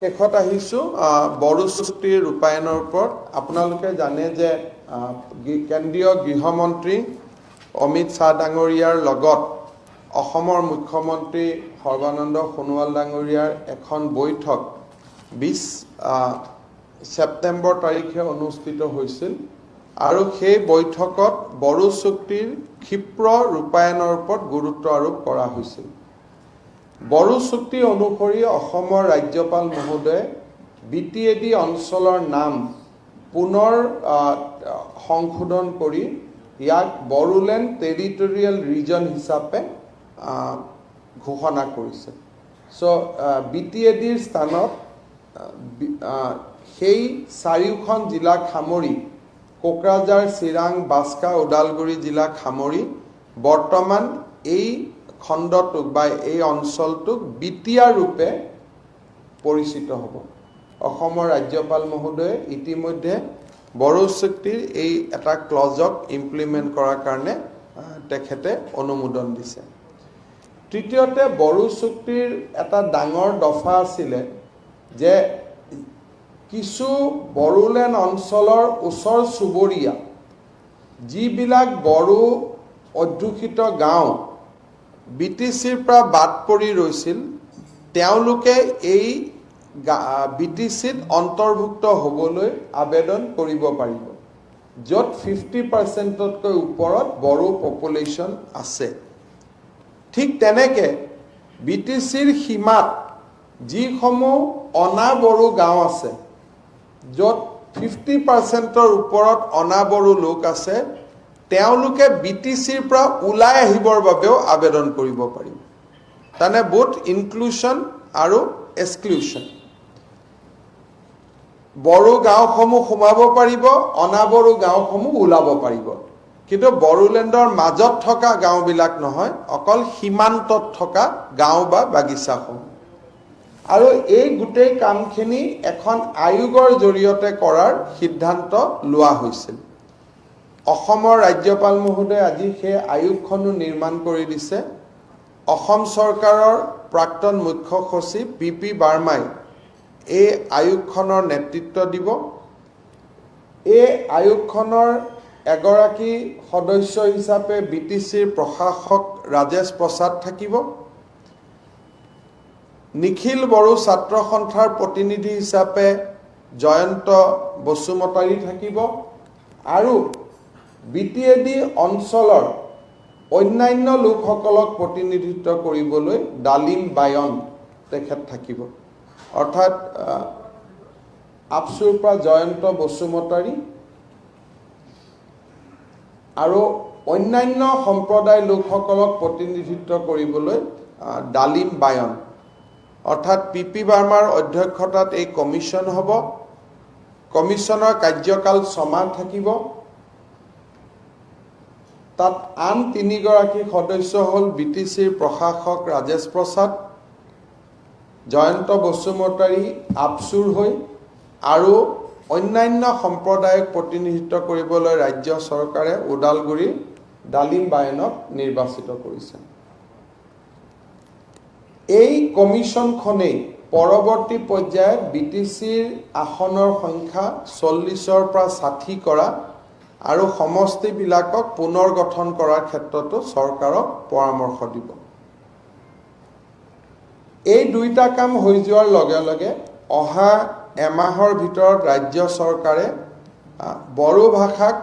শেষত আহিছো বড়ো চুক্তিৰ ৰূপায়ণৰ ওপৰত আপোনালোকে জানে যে কেন্দ্ৰীয় গৃহমন্ত্ৰী অমিত শ্বাহ ডাঙৰীয়াৰ লগত অসমৰ মুখ্যমন্ত্ৰী সৰ্বানন্দ সোণোৱাল ডাঙৰীয়াৰ এখন বৈঠক 20 ছেপ্টেম্বৰ তাৰিখে অনুষ্ঠিত হৈছিল আৰু সেই বৈঠকত বড়ো চুক্তিৰ ক্ষিপ্ৰ ৰূপায়ণৰ ওপৰত গুৰুত্ব আৰোপ কৰা হৈছিল। বড়ো চুক্তি অনুসৰি অসমৰ ৰাজ্যপাল মহোদয়ে বিটিএডি অঞ্চলৰ নাম পুনৰ সংশোধন কৰি ইয়াক বড়োলেণ্ড টেৰিটৰিয়েল ৰিজন হিচাপে ঘোষণা কৰিছে। সো বিটিএডিৰ স্থানত সেই চাৰিওখন জিলাক সামৰি কোকৰাঝাৰ, চিৰাং, বাস্কা, ওদালগুৰি জিলাক সামৰি বৰ্তমান এই খণ্ডটোক বা এই অঞ্চলটোক বিটিআৰ ৰূপে পৰিচিত হ'ব। অসমৰ ৰাজ্যপাল মহোদয়ে ইতিমধ্যে বড়ো চুক্তিৰ এই এটা ক্লজক ইমপ্লিমেণ্ট কৰাৰ কাৰণে তেখেতে অনুমোদন দিছে। তৃতীয়তে বড়ো চুক্তিৰ এটা ডাঙৰ দফা আছিলে যে কিছু বড়োলেণ্ড অঞ্চলৰ ওচৰ চুবুৰীয়া যিবিলাক বড়ো অধ্যুষিত গাঁও বিটিচিৰ পৰা বাদ পৰি ৰৈছিল তেওঁলোকে এই বিটিচিত অন্তৰ্ভুক্ত হ'বলৈ আবেদন কৰিব পাৰিব, য'ত 50%তকৈ ওপৰত বড়ো পপুলেশ্যন আছে। ঠিক তেনেকৈ বিটিচিৰ সীমাত যিসমূহ অনা বড়ো গাঁও আছে, য'ত 50%ৰ ওপৰত অনা বড়ো লোক আছে, তেওঁলোকে বিটিচিৰ পৰা ওলাই আহিবৰ বাবেও আবেদন কৰিব পাৰিব। তাৰমানে বোথ ইনক্লুশ্যন আৰু এক্সক্লুশ্যন। বড়ো গাঁওসমূহ সোমাব পাৰিব, অনা বড়ো গাঁওসমূহ ওলাব পাৰিব, কিন্তু বড়োলেণ্ডৰ মাজত থকা গাঁওবিলাক নহয়, অকল সীমান্তত থকা গাঁও বা বাগিচাসমূহ। আৰু এই গোটেই কামখিনি এখন আয়োগৰ জৰিয়তে কৰাৰ সিদ্ধান্ত লোৱা হৈছিল। অসমৰ ৰাজ্যপাল মহোদয়ে আজি সেই আয়োগখনো নিৰ্মাণ কৰি দিছে। অসম চৰকাৰৰ প্ৰাক্তন মুখ্য সচিব পি বাৰ্মাই এই আয়োগখনৰ নেতৃত্ব দিব। এই আয়োগখনৰ এগৰাকী সদস্য হিচাপে বিটিচিৰ প্ৰশাসক ৰাজেশ প্ৰসাদ থাকিব। নিখিল বড়ো ছাত্ৰ সন্থাৰ প্ৰতিনিধি হিচাপে জয়ন্ত বসুমতাৰী থাকিব আৰু বিটিএডি অঞ্চলৰ অন্যান্য লোকসকলক প্ৰতিনিধিত্ব কৰিবলৈ ডালিম বায়ন তেখেত থাকিব। অৰ্থাৎ আপচুৰ পৰা জয়ন্ত বসুমতাৰী আৰু অন্যান্য সম্প্ৰদায়ৰ লোকসকলক প্ৰতিনিধিত্ব কৰিবলৈ ডালিম বায়ন। অৰ্থাৎ পি বাৰ্মাৰ অধ্যক্ষতাত এই কমিশ্যন হ'ব। কমিশ্যনৰ কাৰ্যকাল 6 মাহ থাকিব। তাত আন 3 গৰাকী সদস্য হ'ল বিটিচিৰ প্ৰশাসক ৰাজেশ প্ৰসাদ, জয়ন্ত বসুমতাৰী আপচুৰ হৈ আৰু অন্যান্য সম্প্ৰদায়ক প্ৰতিনিধিত্ব কৰিবলৈ ৰাজ্য চৰকাৰে ওদালগুৰিৰ ডালিম বায়নক নিৰ্বাচিত কৰিছে। এই কমিশ্যনখনেই পৰৱৰ্তী পৰ্যায়ত বিটিচিৰ আসনৰ সংখ্যা 40ৰ পৰা 60 কৰা আৰু সমষ্টিবিলাকক পুনৰ গঠন কৰাৰ ক্ষেত্ৰতো চৰকাৰক পৰামৰ্শ দিব। এই দুইটা কাম হৈ যোৱাৰ লগে লগে অহা এমাহৰ ভিতৰত ৰাজ্য চৰকাৰে বড়ো ভাষাক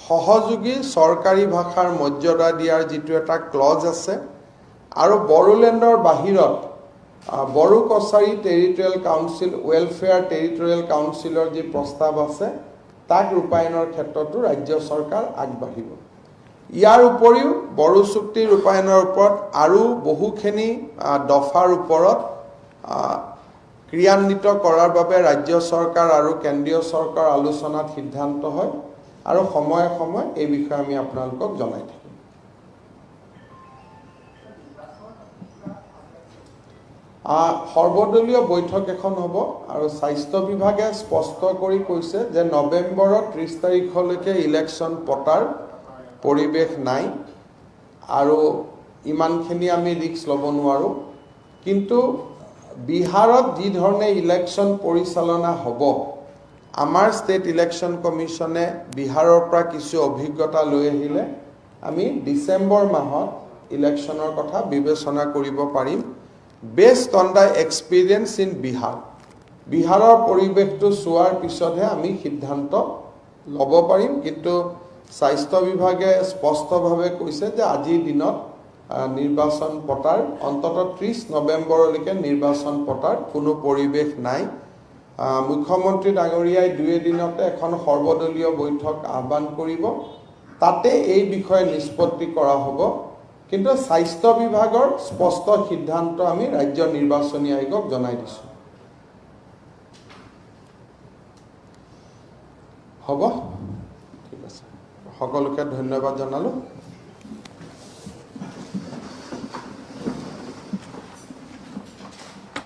সহযোগী চৰকাৰী ভাষাৰ মৰ্যাদা দিয়াৰ যিটো এটা ক্লজ আছে আৰু বড়োলেণ্ডৰ বাহিৰত Bodo Kachari territorial council, welfare territorial কাউন্সিলৰ যি প্ৰস্তাৱ আছে তাক ৰূপায়ণৰ ক্ষেত্ৰতো ৰাজ্য চৰকাৰ আগবাঢ়িব। ইয়াৰ উপৰিও বড়ো চুক্তি ৰূপায়ণৰ ওপৰত আৰু বহুখিনি দফাৰ ওপৰত ক্ৰিয়ান্বিত কৰাৰ বাবে ৰাজ্য চৰকাৰ আৰু কেন্দ্ৰীয় চৰকাৰ আলোচনাত সিদ্ধান্ত হয় আৰু সময়ে সময়ে এই বিষয়ে আমি আপোনালোকক জনাই থাকিম। সৰ্বদলীয় বৈঠক এখন হ'ব আৰু স্বাস্থ্য বিভাগে স্পষ্ট কৰি কৈছে যে নৱেম্বৰৰ 30 তাৰিখলৈকে ইলেকশ্যন পতাৰ পৰিৱেশ নাই আৰু ইমানখিনি আমি ৰিস্ক ল'ব নোৱাৰোঁ। কিন্তু বিহাৰত যি ধৰণে ইলেকশ্যন পৰিচালনা হ'ব আমাৰ ষ্টেট ইলেকশ্যন কমিশ্যনে বিহাৰৰ পৰা কিছু অভিজ্ঞতা লৈ আহিলে আমি ডিসেম্বৰ মাহত ইলেকশ্যনৰ কথা বিবেচনা কৰিব পাৰিম based on the experience in Bihar বিহাৰৰ পৰিৱেশটো চোৱাৰ পিছতহে আমি সিদ্ধান্ত ল'ব পাৰিম কিন্তু স্বাস্থ্য বিভাগে স্পষ্টভাৱে কৈছে যে আজিৰ দিনত নিৰ্বাচন পতাৰ অন্ততঃ 30 নৱেম্বৰলৈকে নিৰ্বাচন পতাৰ কোনো পৰিৱেশ নাই মুখ্যমন্ত্ৰী ডাঙৰীয়াই দুই দিনতে এখন সৰ্বদলীয় বৈঠক আহ্বান কৰিব তাতে এই বিষয়ে নিষ্পত্তি কৰা হ'ব কিন্তু স্বাস্থ্য বিভাগৰ স্পষ্ট সিদ্ধান্ত আমি ৰাজ্য নিৰ্বাচনী আয়োগক জনাই দিছো হ'ব ঠিক আছে সকলোকে ধন্যবাদ জনালো